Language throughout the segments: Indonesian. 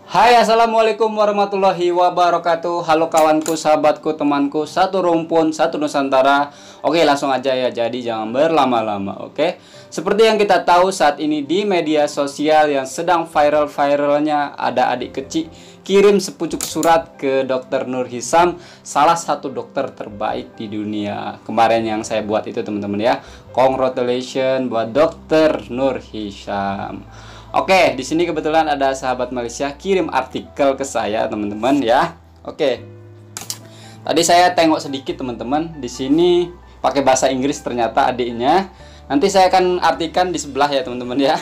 Hai, assalamualaikum warahmatullahi wabarakatuh. Halo kawanku, sahabatku, temanku, satu rumpun, satu Nusantara. Oke, langsung aja ya, jadi jangan berlama-lama. Oke, seperti yang kita tahu saat ini di media sosial yang sedang viral-viralnya, ada adik kecil kirim sepucuk surat ke Dokter Nur Hisam, salah satu dokter terbaik di dunia. Kemarin yang saya buat itu teman-teman ya. Congratulations buat Dokter Nur Hisam. Oke, di sini kebetulan ada sahabat Malaysia kirim artikel ke saya, teman-teman ya. Oke. Tadi saya tengok sedikit, teman-teman. Di sini pakai bahasa Inggris ternyata adiknya. Nanti saya akan artikan di sebelah ya, teman-teman ya.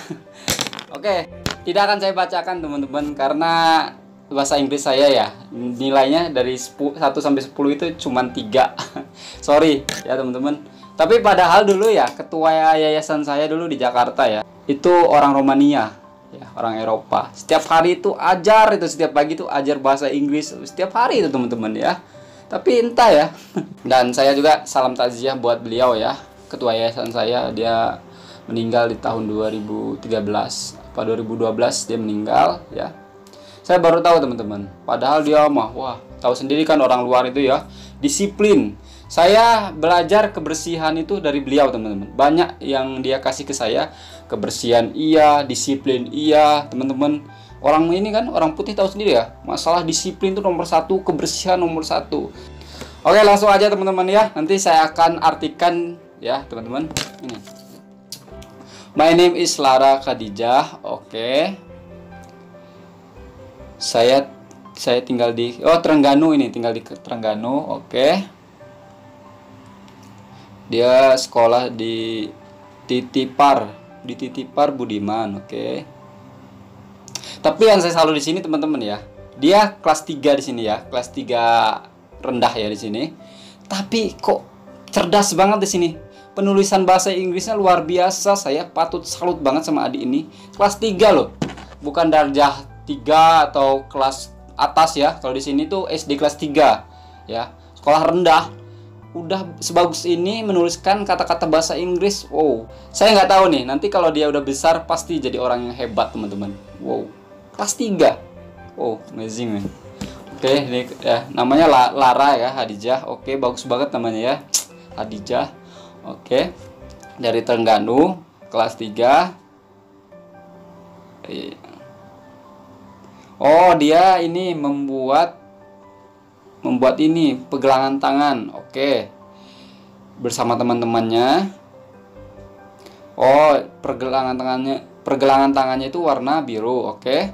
Oke, tidak akan saya bacakan, teman-teman, karena bahasa Inggris saya ya nilainya dari 1 sampai 10 itu cuma 3. Sorry ya, teman-teman. Tapi padahal dulu ya ketua yayasan saya dulu di Jakarta ya, itu orang Romania ya, orang Eropa. Setiap hari itu ajar, itu setiap pagi itu ajar bahasa Inggris setiap hari itu, teman-teman ya. Tapi entah ya. Dan saya juga salam takziah buat beliau ya, ketua yayasan saya. Dia meninggal di tahun 2013 apa 2012 dia meninggal ya. Saya baru tahu, teman-teman. Padahal dia mah, wah, tahu sendiri kan orang luar itu ya, disiplin. Saya belajar kebersihan itu dari beliau, teman-teman. Banyak yang dia kasih ke saya. Kebersihan iya, disiplin iya, teman-teman. Orang ini kan, orang putih tahu sendiri ya, masalah disiplin itu nomor 1, kebersihan nomor 1. Oke, langsung aja teman-teman ya. Nanti saya akan artikan ya, teman-teman. Ini. My name is Lara Khadijah. Oke. Saya tinggal di Terengganu ini, tinggal di Terengganu. Oke. Dia sekolah di Titipar Budiman. Oke. Tapi yang saya salut di sini, teman-teman ya, dia kelas 3 di sini ya, kelas 3 rendah ya di sini. Tapi kok cerdas banget di sini. Penulisan bahasa Inggrisnya luar biasa. Saya patut salut banget sama adik ini. Kelas 3 loh. Bukan darjah 3 atau kelas atas ya. Kalau di sini tuh SD kelas 3 ya. Sekolah rendah. Udah sebagus ini menuliskan kata-kata bahasa Inggris. Wow, saya nggak tahu nih, nanti kalau dia udah besar pasti jadi orang yang hebat, teman-teman. Wow, kelas 3. Wow, amazing man. Oke, ini ya, namanya Lara ya, Khadijah. Oke, bagus banget namanya ya, Khadijah. Oke, dari Terengganu, kelas 3. Oh, dia ini membuat ini pegelangan tangan. Oke. Bersama teman-temannya. Oh, pergelangan tangannya itu warna biru. Oke.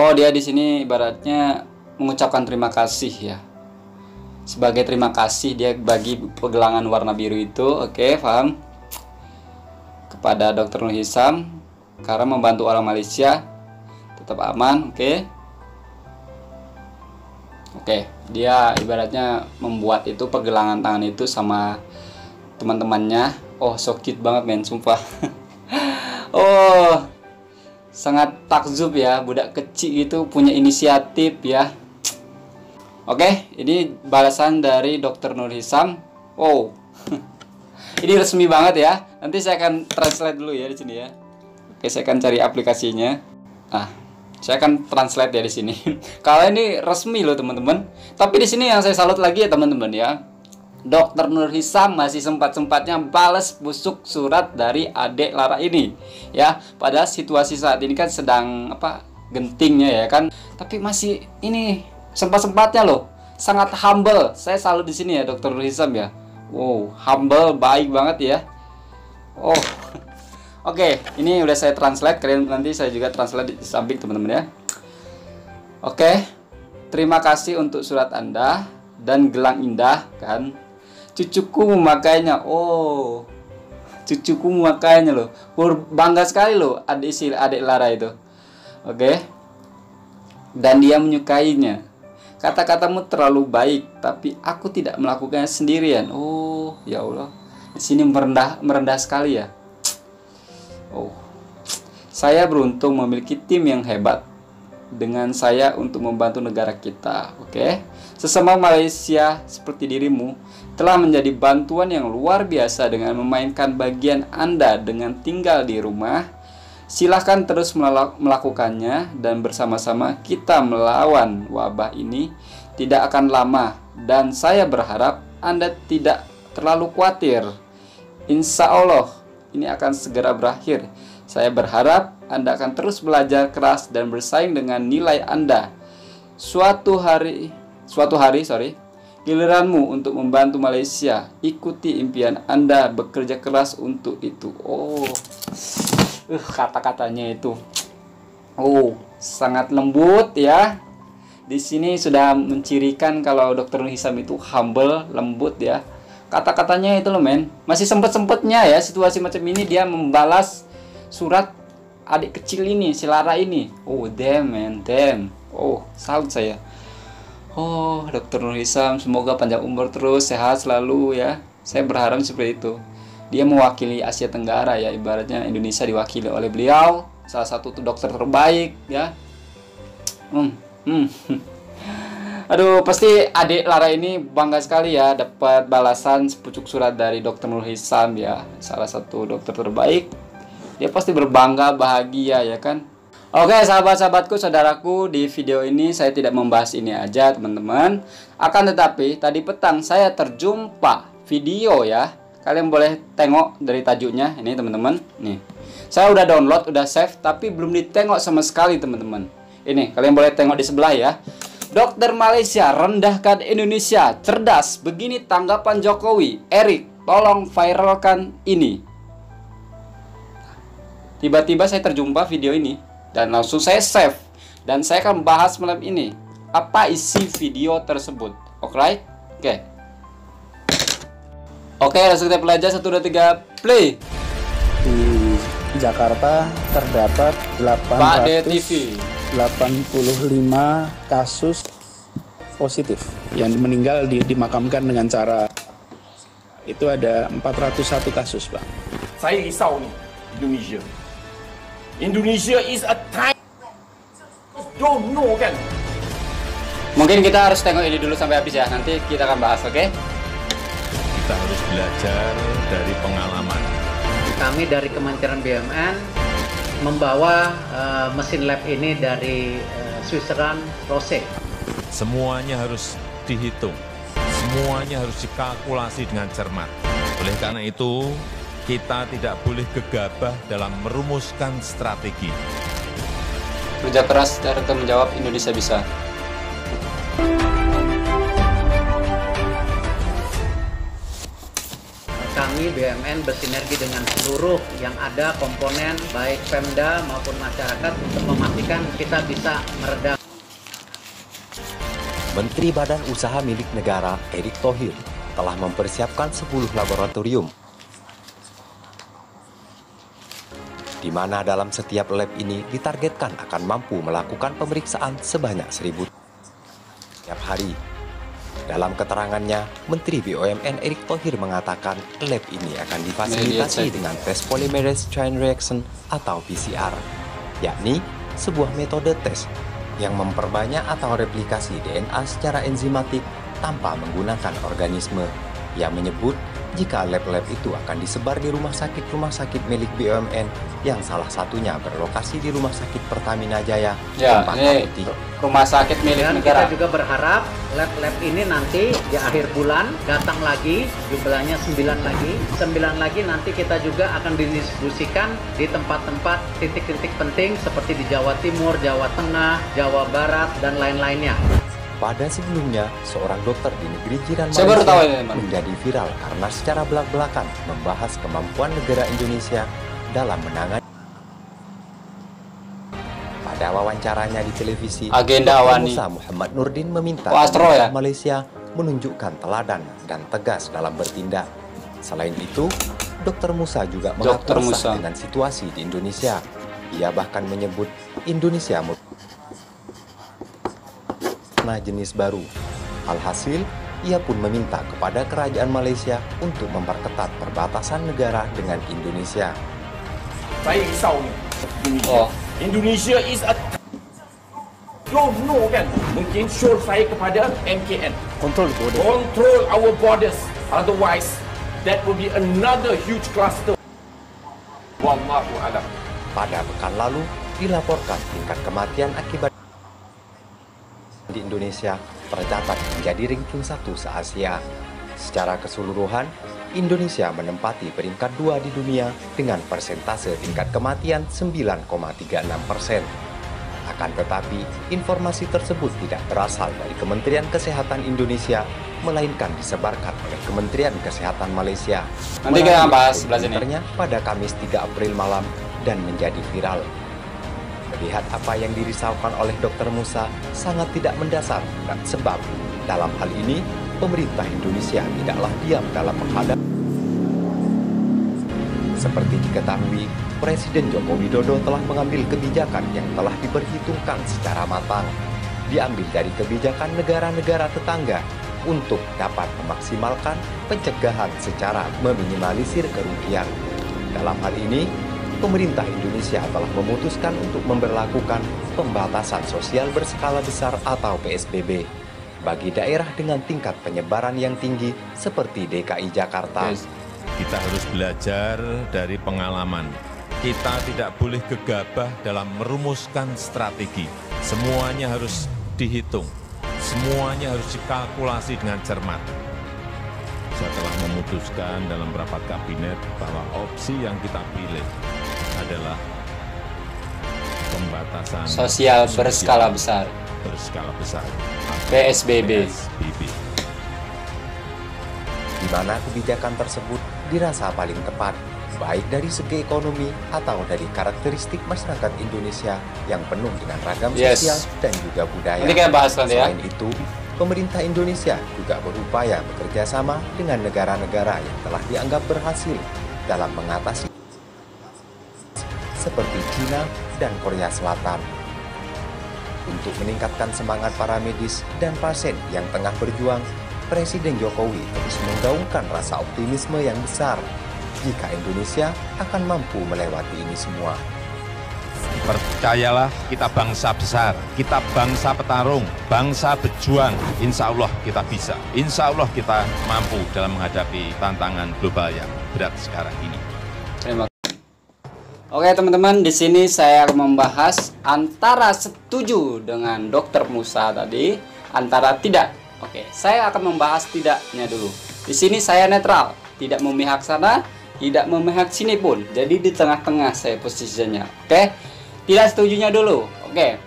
Oh, dia di sini ibaratnya mengucapkan terima kasih ya. Sebagai terima kasih dia bagi pegelangan warna biru itu. Oke, paham? Kepada Dokter Nur Hisam karena membantu orang Malaysia tetap aman. Oke. Oke, dia ibaratnya membuat itu pergelangan tangan itu sama teman-temannya. Oh, so cute banget men, sumpah. Oh, sangat takjub ya, budak kecil itu punya inisiatif ya. Oke, ini balasan dari Dokter Nur Hisam. Wow. Ini resmi banget ya. Nanti saya akan translate dulu ya di sini ya. Oke, saya akan cari aplikasinya. Saya akan translate ya di sini. Kalau ini resmi loh, teman-teman. Tapi di sini yang saya salut lagi ya, teman-teman ya. Dokter Nur Hisam masih sempat-sempatnya balas busuk surat dari adik Lara ini. Ya, pada situasi saat ini kan sedang gentingnya ya kan. Tapi masih ini sempat-sempatnya loh. Sangat humble. Saya salut di sini ya Dokter Nur Hisam ya. Wow, humble, baik banget ya. Oh. Oke, ini udah saya translate. Kalian nanti saya juga translate di samping, teman-teman ya. Oke, terima kasih untuk surat Anda dan gelang indah kan. Cucuku memakainya. Oh, cucuku memakainya loh. Bangga sekali loh adik Lara itu. Oke. Dan dia menyukainya. Kata-katamu terlalu baik, tapi aku tidak melakukannya sendirian. Oh, ya Allah. Di sini merendah sekali ya. Oh, saya beruntung memiliki tim yang hebat dengan saya untuk membantu negara kita. Oke, sesama Malaysia seperti dirimu telah menjadi bantuan yang luar biasa dengan memainkan bagian Anda dengan tinggal di rumah Silahkan terus melakukannya dan bersama-sama kita melawan wabah ini. Tidak akan lama dan saya berharap Anda tidak terlalu khawatir. Insya Allah ini akan segera berakhir. Saya berharap Anda akan terus belajar keras dan bersaing dengan nilai Anda. Suatu hari, giliranmu untuk membantu Malaysia. Ikuti impian Anda, bekerja keras untuk itu. Kata-katanya itu, sangat lembut ya. Di sini sudah mencirikan kalau Dr. Nur Hisam itu humble, lembut ya. Kata-katanya itu loh men, masih sempet-sempetnya ya situasi macam ini dia membalas surat adik kecil ini, si Lara ini. Damn man, damn. Salut saya. Dr. Nur Hisam semoga panjang umur terus, sehat selalu ya. Saya berharap seperti itu. Dia mewakili Asia Tenggara ya, ibaratnya Indonesia diwakili oleh beliau, salah satu dokter terbaik ya. Aduh, pasti adik Lara ini bangga sekali ya dapat balasan sepucuk surat dari Dr. Nur Hisam ya, salah satu dokter terbaik. Dia pasti berbangga, bahagia ya kan. Oke sahabat-sahabatku, saudaraku, di video ini saya tidak membahas ini aja teman-teman. Akan tetapi tadi petang saya terjumpa video ya. Kalian boleh tengok dari tajuknya ini teman-teman. Nih, saya udah download, udah save, tapi belum ditengok sama sekali teman-teman. Ini kalian boleh tengok di sebelah ya. Dokter Malaysia rendahkan Indonesia, cerdas, begini tanggapan Jokowi. Erik, tolong viralkan ini. Tiba-tiba saya terjumpa video ini dan langsung saya save dan saya akan bahas malam ini apa isi video tersebut. Oke. Oke, langsung kita belajar 1 2 3 play. Di Jakarta terdapat 885 kasus positif yang meninggal dimakamkan dengan cara itu ada 401 kasus, Bang. Saya risau nih Indonesia. Indonesia is a time don't know kan. Mungkin kita harus tengok ini dulu sampai habis ya. Nanti kita akan bahas, oke? Kita harus belajar dari pengalaman. Kami dari Kementerian BUMN membawa mesin lab ini dari Switzerland, Rose. Semuanya harus dihitung, semuanya harus dikalkulasi dengan cermat. Oleh karena itu, kita tidak boleh gegabah dalam merumuskan strategi. Kerja keras dan tanggung jawab, Indonesia bisa. Kami BUMN bersinergi dengan seluruh yang ada komponen baik Pemda maupun masyarakat untuk memastikan kita bisa meredam. Menteri Badan Usaha Milik Negara Erick Thohir telah mempersiapkan 10 laboratorium di mana dalam setiap lab ini ditargetkan akan mampu melakukan pemeriksaan sebanyak 1000 setiap hari. Dalam keterangannya, Menteri BUMN Erick Thohir mengatakan lab ini akan difasilitasi dengan tes polymerase chain reaction atau PCR, yakni sebuah metode tes yang memperbanyak atau replikasi DNA secara enzimatik tanpa menggunakan organisme. Yang menyebut jika lab-lab itu akan disebar di rumah sakit milik BUMN yang salah satunya berlokasi di Rumah Sakit Pertamina Jaya, ini rumah sakit milik dan negara. Kita juga berharap lab-lab ini nanti di akhir bulan datang lagi, jumlahnya 9 lagi nanti kita juga akan didistribusikan di tempat-tempat titik-titik penting seperti di Jawa Timur, Jawa Tengah, Jawa Barat, dan lain-lainnya. Pada sebelumnya, seorang dokter di negeri jiran Saya baru tahu ini, Malaysia menjadi viral karena secara belak-belakan membahas kemampuan negara Indonesia dalam menangani. Pada wawancaranya di televisi, Agenda Dr. Awani Musa Muhammad Nurdin meminta Astro, ya? Malaysia menunjukkan teladan dan tegas dalam bertindak. Selain itu, Dr. Musa juga mengaku resah dengan situasi di Indonesia. Ia bahkan menyebut Indonesia jenis baru. Alhasil, ia pun meminta kepada kerajaan Malaysia untuk memperketat perbatasan negara dengan Indonesia. Saya risau nih Indonesia. Indonesia is a don't know kan. Mungkin show saya kepada MKN. Control our borders. Otherwise, that will be another huge cluster. Wallahu a'lam. Pada pekan lalu dilaporkan tingkat kematian akibat di Indonesia tercatat menjadi ranking 1 se-Asia. Secara keseluruhan, Indonesia menempati peringkat 2 di dunia dengan persentase tingkat kematian 9,36%. Akan tetapi, informasi tersebut tidak berasal dari Kementerian Kesehatan Indonesia, melainkan disebarkan oleh Kementerian Kesehatan Malaysia. Nanti kita bahas sebelah sini. Pada Kamis 3 April malam dan menjadi viral. Melihat apa yang dirisaukan oleh Dr. Musa sangat tidak mendasar, dan sebab dalam hal ini pemerintah Indonesia tidaklah diam dalam menghadapi. Seperti diketahui, Presiden Joko Widodo telah mengambil kebijakan yang telah diperhitungkan secara matang, diambil dari kebijakan negara-negara tetangga untuk dapat memaksimalkan pencegahan secara meminimalisir kerugian. Dalam hal ini, pemerintah Indonesia telah memutuskan untuk memberlakukan pembatasan sosial berskala besar atau PSBB bagi daerah dengan tingkat penyebaran yang tinggi seperti DKI Jakarta. Kita harus belajar dari pengalaman. Kita tidak boleh gegabah dalam merumuskan strategi. Semuanya harus dihitung. Semuanya harus dikalkulasi dengan cermat. Saya telah memutuskan dalam rapat kabinet bahwa opsi yang kita pilih adalah pembatasan Sosial berskala besar. PSBB. Di mana kebijakan tersebut dirasa paling tepat, baik dari segi ekonomi atau dari karakteristik masyarakat Indonesia yang penuh dengan ragam sosial dan juga budaya. Nanti kita bahas nanti ya. Selain itu, pemerintah Indonesia juga berupaya bekerja sama dengan negara-negara yang telah dianggap berhasil dalam mengatasi seperti China dan Korea Selatan. Untuk meningkatkan semangat para medis dan pasien yang tengah berjuang, Presiden Jokowi terus menggaungkan rasa optimisme yang besar jika Indonesia akan mampu melewati ini semua. Percayalah, kita bangsa besar, kita bangsa petarung, bangsa berjuang. Insya Allah kita bisa, insya Allah kita mampu dalam menghadapi tantangan global yang berat sekarang ini. Terima kasih. Oke teman-teman, di sini saya akan membahas antara setuju dengan Dr. Musa tadi, antara tidak. Oke, saya akan membahas tidaknya dulu. Di sini saya netral, tidak memihak sana, tidak memihak sini pun. Jadi di tengah-tengah saya posisinya. Oke, tidak setujunya dulu. Oke,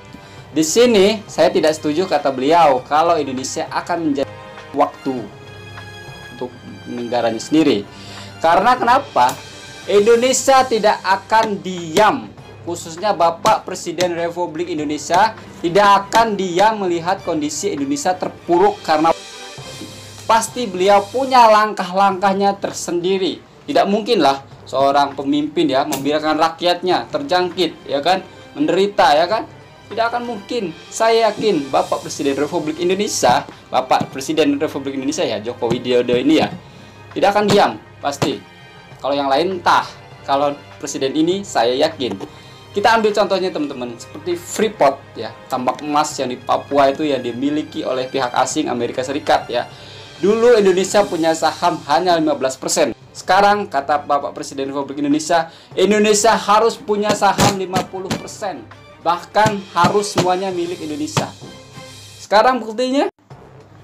di sini saya tidak setuju kata beliau kalau Indonesia akan menjadi waktu untuk negaranya sendiri. Karena kenapa? Indonesia tidak akan diam, khususnya Bapak Presiden Republik Indonesia tidak akan diam melihat kondisi Indonesia terpuruk, karena pasti beliau punya langkah-langkahnya tersendiri. Tidak mungkinlah seorang pemimpin ya membiarkan rakyatnya terjangkit ya kan, menderita ya kan, tidak akan mungkin. Saya yakin Bapak Presiden Republik Indonesia, Bapak Presiden Republik Indonesia ya Joko Widodo ini ya tidak akan diam pasti. Kalau yang lain entah, kalau presiden ini saya yakin. Kita ambil contohnya teman-teman, seperti Freeport ya, tambak emas yang di Papua itu yang dimiliki oleh pihak asing Amerika Serikat ya. Dulu Indonesia punya saham hanya 15%. Sekarang kata Bapak Presiden Republik Indonesia, Indonesia harus punya saham 50%. Bahkan harus semuanya milik Indonesia. Sekarang buktinya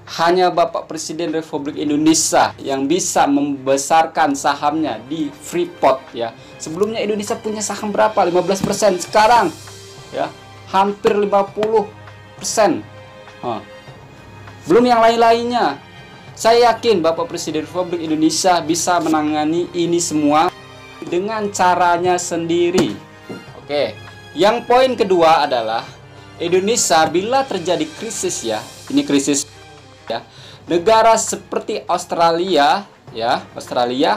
hanya Bapak Presiden Republik Indonesia yang bisa membesarkan sahamnya di Freeport ya. Sebelumnya Indonesia punya saham berapa? 15%. Sekarang ya hampir 50%. Belum yang lain-lainnya. Saya yakin Bapak Presiden Republik Indonesia bisa menangani ini semua dengan caranya sendiri. Oke. Yang poin kedua adalah Indonesia bila terjadi krisis ya, ini krisis ya, negara seperti Australia ya,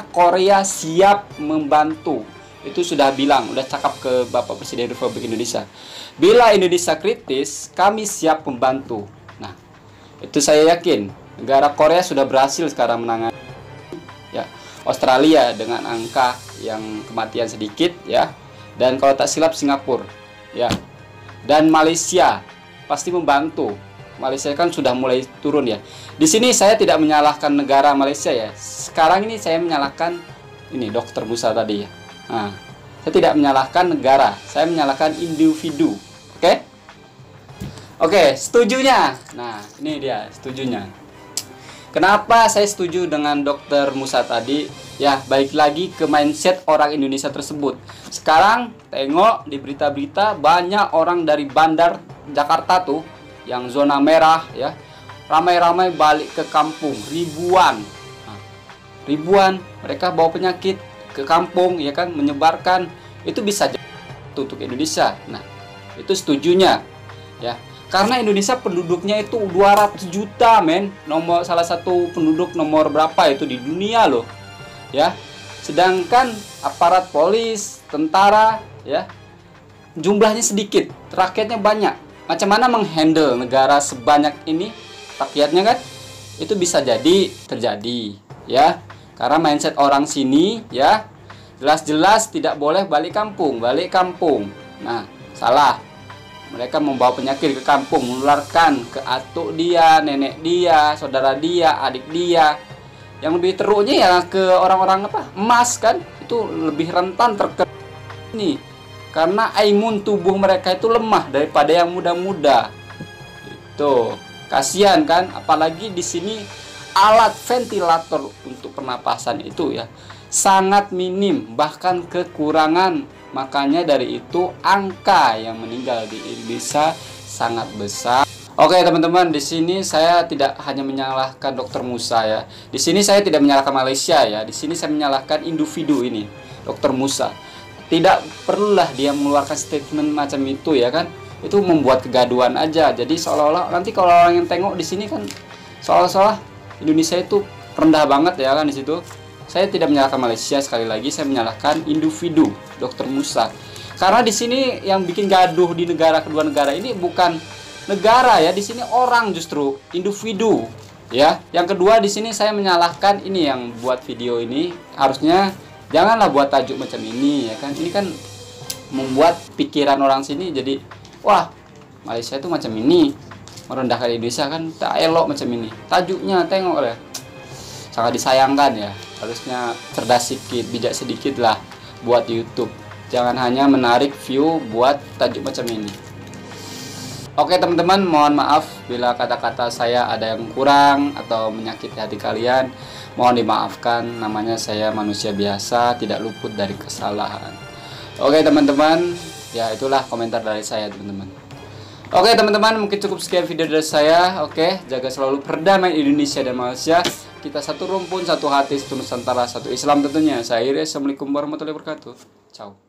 Korea siap membantu. Itu sudah bilang, udah cakap ke Bapak Presiden Republik Indonesia. Bila Indonesia kritis, kami siap membantu. Nah, itu saya yakin. Negara Korea sudah berhasil sekarang menangani ya, Australia dengan angka yang kematian sedikit ya. Dan kalau tak silap Singapura ya. Dan Malaysia pasti membantu. Malaysia kan sudah mulai turun ya. Di sini saya tidak menyalahkan negara Malaysia ya. Sekarang ini saya menyalahkan ini Dr. Musa tadi ya. Nah, Saya tidak menyalahkan negara, saya menyalahkan individu. Oke? Oke, setujunya. Nah, ini dia setujunya. Kenapa saya setuju dengan Dr. Musa tadi? Ya, balik lagi ke mindset orang Indonesia tersebut. Sekarang tengok di berita-berita banyak orang dari bandar Jakarta tuh yang zona merah ya, ramai-ramai balik ke kampung, ribuan. Nah, ribuan mereka bawa penyakit ke kampung ya kan, menyebarkan. Itu bisa jadi untuk Indonesia. Nah, itu setujunya ya. Karena Indonesia penduduknya itu 200 juta, men. Salah satu penduduk nomor berapa itu di dunia loh. Ya. Sedangkan aparat polis, tentara ya, jumlahnya sedikit, rakyatnya banyak. Macam mana menghandle negara sebanyak ini rakyatnya kan? Itu bisa jadi terjadi ya. Karena mindset orang sini ya, jelas-jelas tidak boleh balik kampung. Nah, salah. Mereka membawa penyakit ke kampung, menularkan ke atuk dia, nenek dia, saudara dia, adik dia. Yang lebih teruknya ya ke orang-orang emas kan, itu lebih rentan terkena ini. Karena imun tubuh mereka itu lemah daripada yang muda-muda. Itu kasihan kan, apalagi di sini alat ventilator untuk pernapasan itu ya sangat minim, bahkan kekurangan. Makanya dari itu angka yang meninggal di Indonesia sangat besar. Oke teman-teman, di sini saya tidak hanya menyalahkan Dr. Musa ya. Di sini saya tidak menyalahkan Malaysia ya. Di sini saya menyalahkan individu ini, Dr. Musa. Tidak perlulah dia mengeluarkan statement macam itu ya kan. Itu membuat kegaduhan aja. Jadi seolah-olah nanti kalau orang yang tengok di sini kan seolah-olah Indonesia itu rendah banget ya kan di situ. Saya tidak menyalahkan Malaysia, sekali lagi saya menyalahkan individu Dr. Musa. Karena di sini yang bikin gaduh di kedua negara ini bukan negara ya, di sini orang justru individu ya. Yang kedua di sini saya menyalahkan ini yang buat video ini, harusnya janganlah buat tajuk macam ini ya kan. Ini kan membuat pikiran orang sini jadi wah, Malaysia itu macam ini, merendahkan Indonesia kan tak elok macam ini. Tajuknya tengok lah, sangat disayangkan ya. Harusnya cerdas sedikit, bijak sedikit lah buat YouTube. Jangan hanya menarik view buat tajuk macam ini. Oke teman-teman, mohon maaf bila kata-kata saya ada yang kurang atau menyakiti hati kalian. Mohon dimaafkan, namanya saya manusia biasa, tidak luput dari kesalahan. Oke teman-teman, ya itulah komentar dari saya teman-teman. Oke teman-teman, mungkin cukup sekian video dari saya. Oke, jaga selalu perdamaian Indonesia dan Malaysia. Kita satu rumpun, satu hati, satu Nusantara, satu Islam tentunya. Saya akhiri, assalamualaikum warahmatullahi wabarakatuh. Ciao.